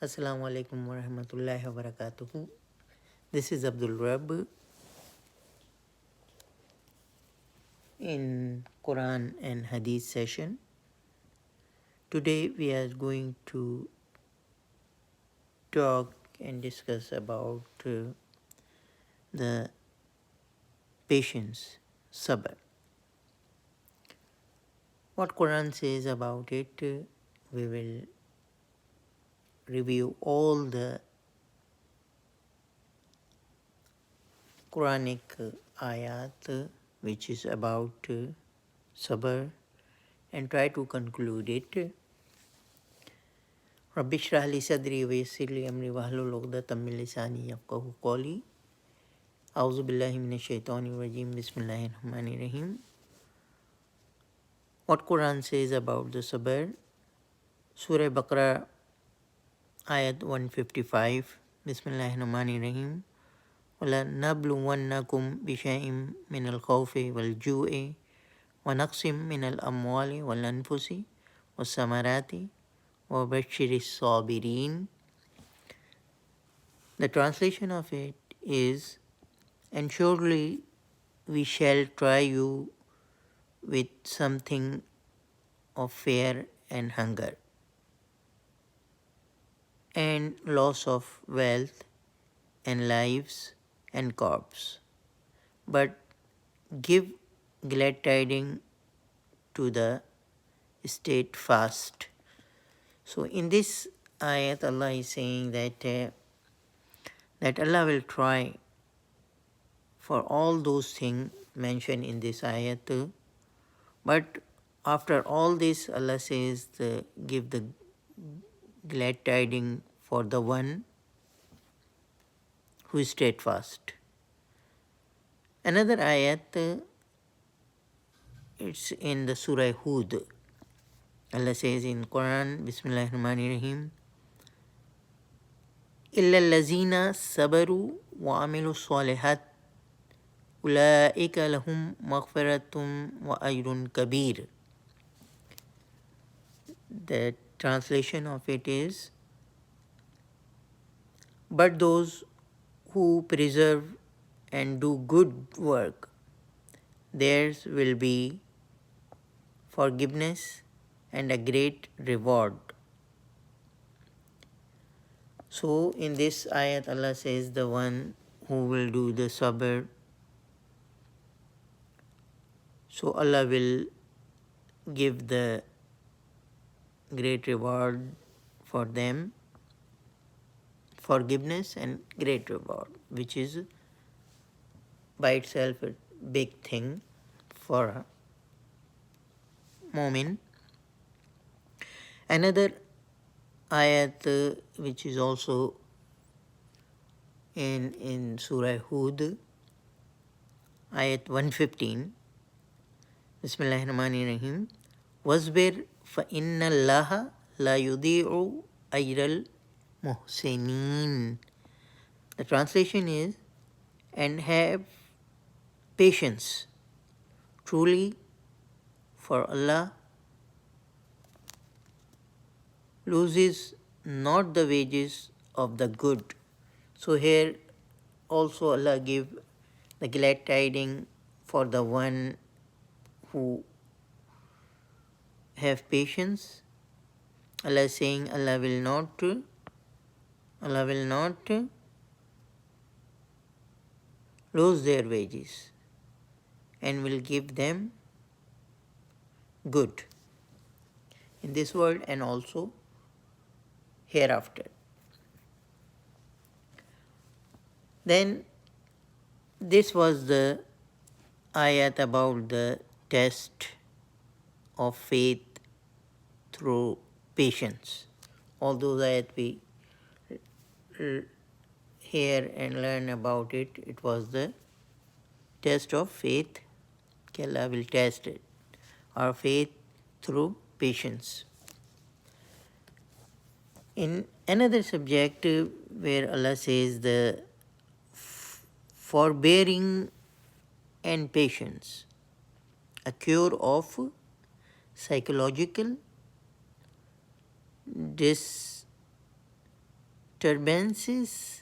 Assalamu alaikum wa rahmatullahi wa barakatuhu. This is Abdul Rabb in Quran and Hadith session. Today we are going to talk and discuss about the patience, sabr. What Quran says about it, we will review all the Quranic ayat which is about sabr and try to conclude it. رب اشرح لي صدري ويسر لي أمري واحلل عقدة من لساني يفقهوا قولي أعوذ بالله من الشيطان الرجيم بسم الله الرحمن الرحيم. What Quran says about the sabr? Surah Baqarah ayat 155. Bismillahir Rahmanir Rahim. وَلَنَبْلُوَنَّكُمْ بِشَيْءٍ مِّنَ الْخَوْفِ وَالْجُوعِ وَنَقْصٍ مِّنَ الْأَمْوَالِ وَالْأَنفُسِ وَالثَّمَرَاتِ وَبَشِّرِ الصَّابِرِينَ. The translation of it is, and surely we shall try you with something of fear and hunger, and loss of wealth and lives and corpse. But give glad tidings to the steadfast. So in this ayat, Allah is saying that Allah will try for all those things mentioned in this ayat. But after all this, Allah says, give the glad tidings for the one who is steadfast. Another ayat, it's in the Surah Hud. Allah says in Quran, Bismillahir Rahmanir Rahim, إِلَّا الَّذِينَ صَبَرُوا وَعَمِلُوا الصَّالِحَاتِ أُولَٰئِكَ لَهُمْ مَغْفِرَةٌ وَأَجْرٌ كَبِيرٌ. The translation of it is, but those who preserve and do good work, theirs will be forgiveness and a great reward. So in this ayat, Allah says the one who will do the sabr, so Allah will give the great reward for them, forgiveness and great reward, which is by itself a big thing for a mu'min. Another ayat which is also in Surah Hud, ayat 115, Bismillahir Rahmanir Rahim, وَاصْبِرْ فَإِنَّ اللَّهَ لَا يُضِيعُ أَجْرَ الْمُحْسِنِينَ. The translation is, and have patience. Truly, for Allah loses not the wages of the good. So here also Allah give the glad tidings for the one who have patience. Allah is saying Allah will not lose their wages and will give them good in this world and also hereafter. Then this was the ayat about the test of faith through patience. All those ayat we hear and learn about it, it was the test of faith. Allah will test it, our faith through patience. In another subject where Allah says the forbearing and patience, a cure of psychological disturbances,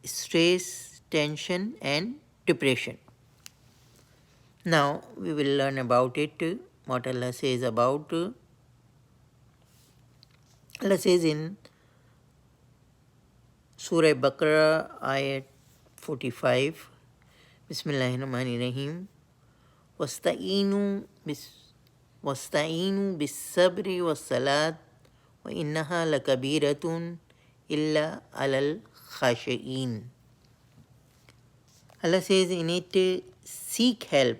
stress, tension, and depression. Now we will learn about it. What Allah says about. Allah says in Surah Baqarah, ayat 45, Bismillahirrahmanirrahim. وَاسْتَعِينُوا بِالصَّبْرِ وَالصَّلَاةِ وَإِنَّهَا لَكَبِيرَةٌ إِلَّا عَلَى الْخَاشِعِينَ. Allah says in it, seek help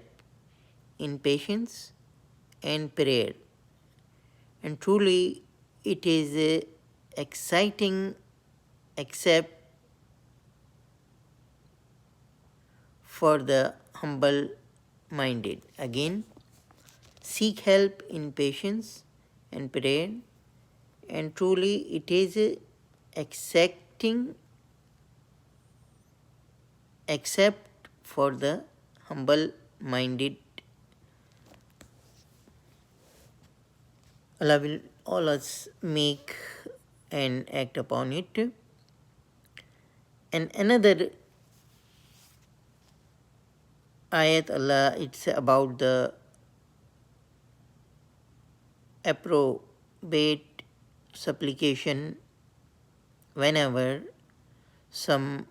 in patience and prayer. And truly it is exciting except for the humble minded. Again, seek help in patience and prayer, and truly it is exacting except for the humble minded. Allah will all us make and act upon it. And another ayat Allah, it's about the appropriate supplication whenever some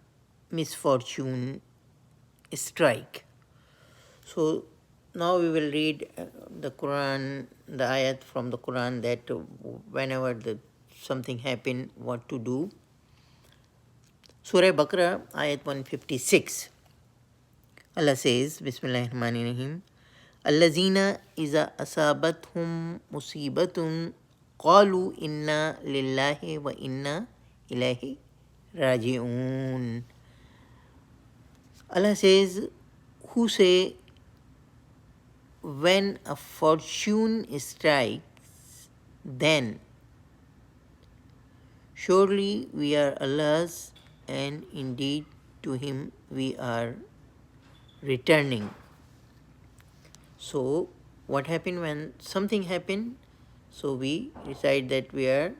misfortune strike. So now we will read the Quran, the ayat from the Quran that whenever something happen, what to do. Surah Baqarah, ayat 156. Allah says, Bismillahirrahmanirrahim. Allazina iza asabathum musibatun qalu inna lillahi wa inna ilaihi raji'un. Allah says, who say when a fortune strikes, then surely we are Allah's, and indeed to Him we are returning. So what happened when something happened? So we decide that we are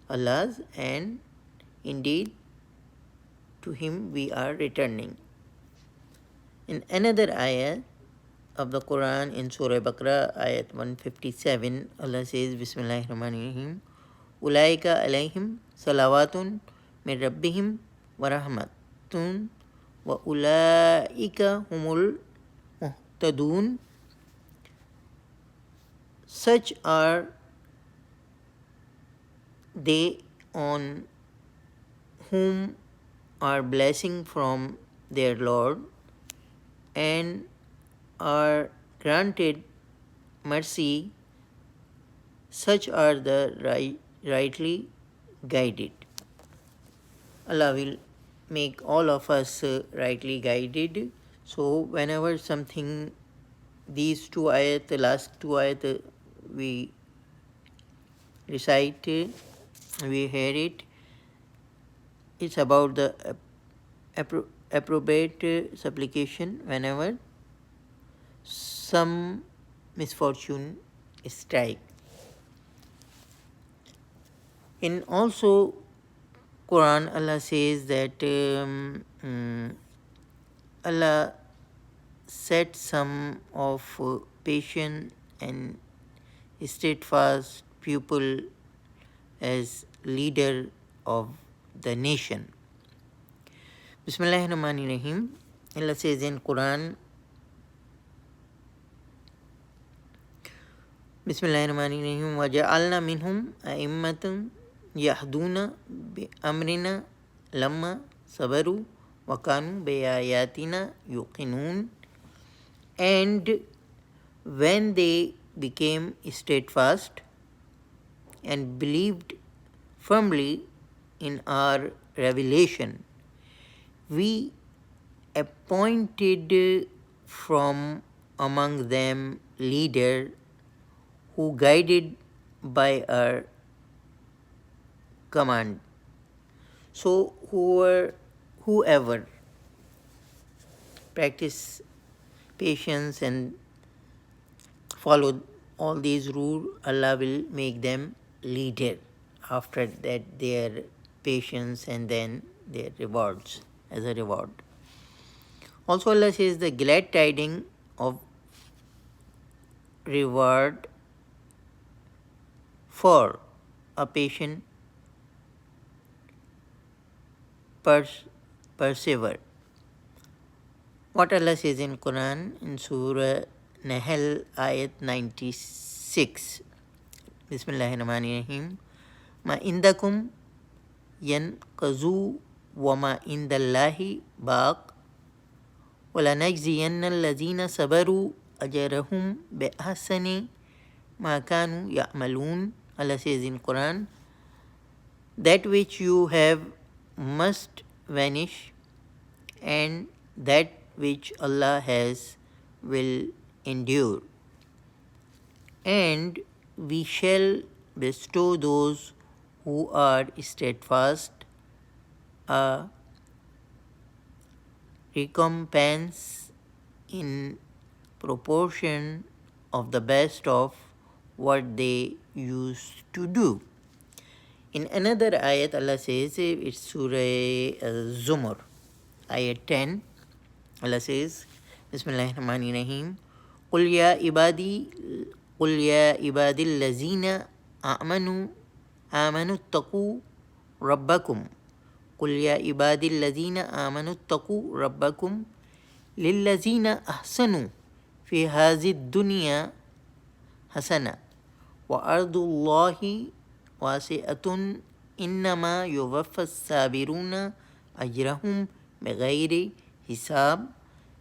Allah's, and indeed to Him we are returning. In another ayat of the Quran in Surah Baqarah, ayat 157, Allah says, Bismillahirrahmanirrahim. Ulaika alayhim salawatun min rabbihim wa rahmatun wa ulaika humul muhtadun. Such are they on whom are blessing from their Lord and are granted mercy. Such are the rightly guided. Allah will make all of us rightly guided. So whenever something, these two ayat, the last two ayat we recite, we hear it, it's about the appropriate supplication whenever some misfortune strike. In also Quran, Allah says that Allah set some of patient and steadfast people as leader of the nation. Bismillahirrahmanirrahim. Allah says in Quran, Bismillahirrahmanirrahim. وَجَعَلْنَا مِنْهُمْ أَئِمَّةً يَهْدُونَ بِأَمْرِنَا لَمَّا صَبَرُوا وَكَانُوا بِآيَاتِنَا يُوقِنُونَ. And when they became steadfast and believed firmly in our revelation, we appointed from among them leader who guided by our command. So whoever practice patience and follow all these rules, Allah will make them leader after that their patience and then their rewards as a reward. Also Allah says the glad tidings of reward for a patient persevere. What Allah says in Quran in Surah Nahl ayat 96. Bismillahirrahmanirrahim. Ma indakum yanqazu wa ma indallahi baq wa lanajziyanna allazina sabaru ajrahum bi ahsani ma kanu ya'malun. Allah says in Quran, that which you have must vanish, and that which Allah has will endure. And we shall bestow those who are steadfast a recompense in proportion of the best of what they used to do. In another ayat, Allah says, it's Surah Zumar, ayat 10. Allah says, Bismillahirrahmanirrahim. قل يا عبادي الذين آمنوا اتقوا ربكم قل يا عبادي الذين آمنوا اتقوا ربكم للذين أحسنوا في هذه الدنيا حسنة وأرض الله واسعة إنما يوفى الصابرون أجرهم بغير حساب.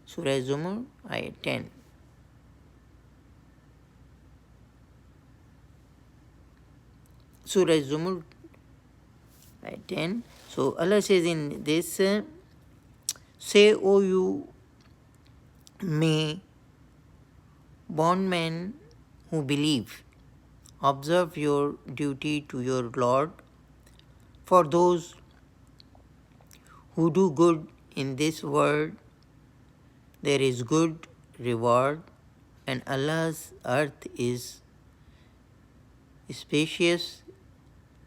Surah Zumar, ayat 10. Surah Zumar, ayat 10. So Allah says in this, say, O you may bondmen who believe, observe your duty to your Lord. For those who do good in this world, there is good reward, and Allah's earth is spacious.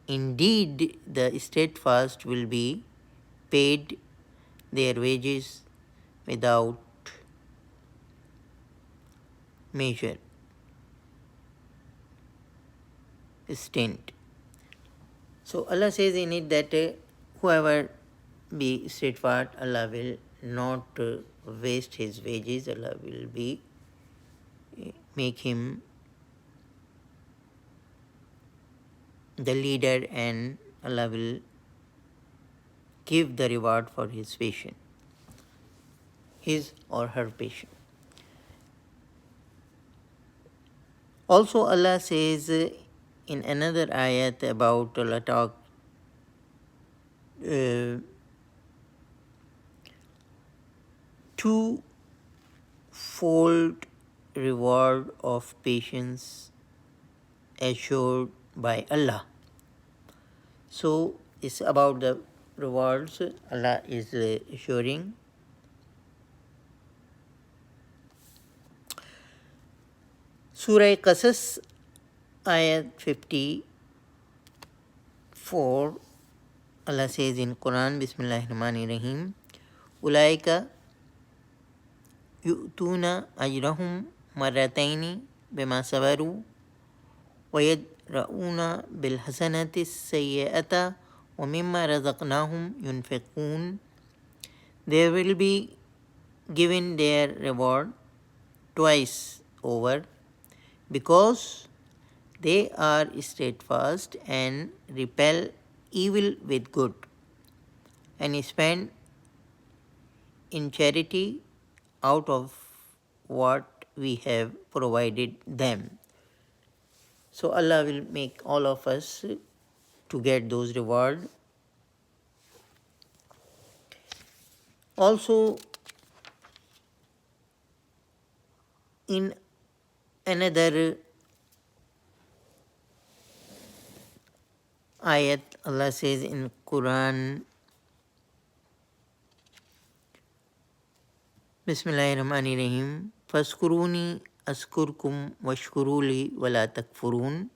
Indeed, the steadfast will be paid their wages without measure, stint. So Allah says in it that whoever be steadfast, Allah will not waste his wages. Allah will be make him the leader, and Allah will give the reward for his patient, his or her patient. Also Allah says in another ayat about Allah talk twofold reward of patience assured by Allah. So it's about the rewards Allah is assuring. Surah Qasas, ayat 54, Allah says in Quran, Bismillahirrahmanirrahim, Ulaika yu'tuna ajrahum marrataini bima sabaru wa yadra'una bil hasanati sayyi'ata wa mimma razaqnahum yunfiqun. They will be given their reward twice over, because they are steadfast and repel evil with good, and spend in charity out of what we have provided them. So Allah will make all of us to get those rewards. Also, in another ayat, Allah says in Quran, Bismillahirrahmanirrahim, Faskuruni askurkum washkuruli wala takfurun.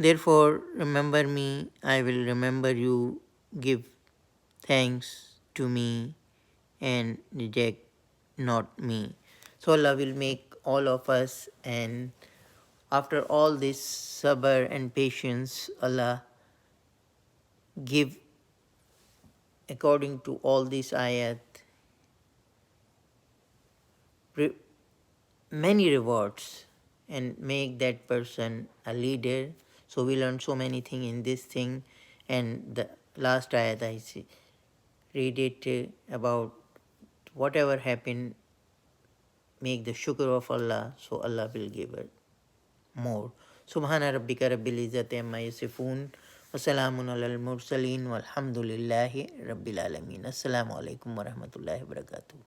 Therefore, remember me, I will remember you, give thanks to me, and reject not me. So Allah will make all of us, and after all this sabr and patience, Allah give according to all these ayat many rewards and make that person a leader. So we learn so many things in this thing. And the last ayat I see, read it about whatever happened, make the shukr of Allah, so Allah will give it more. Subhana rabbika rabbil izzati amma yasifun wa salamun alal mursaleen walhamdulillahi rabbil alameen. Assalamu alaikum wa rahmatullahi wa barakatuh.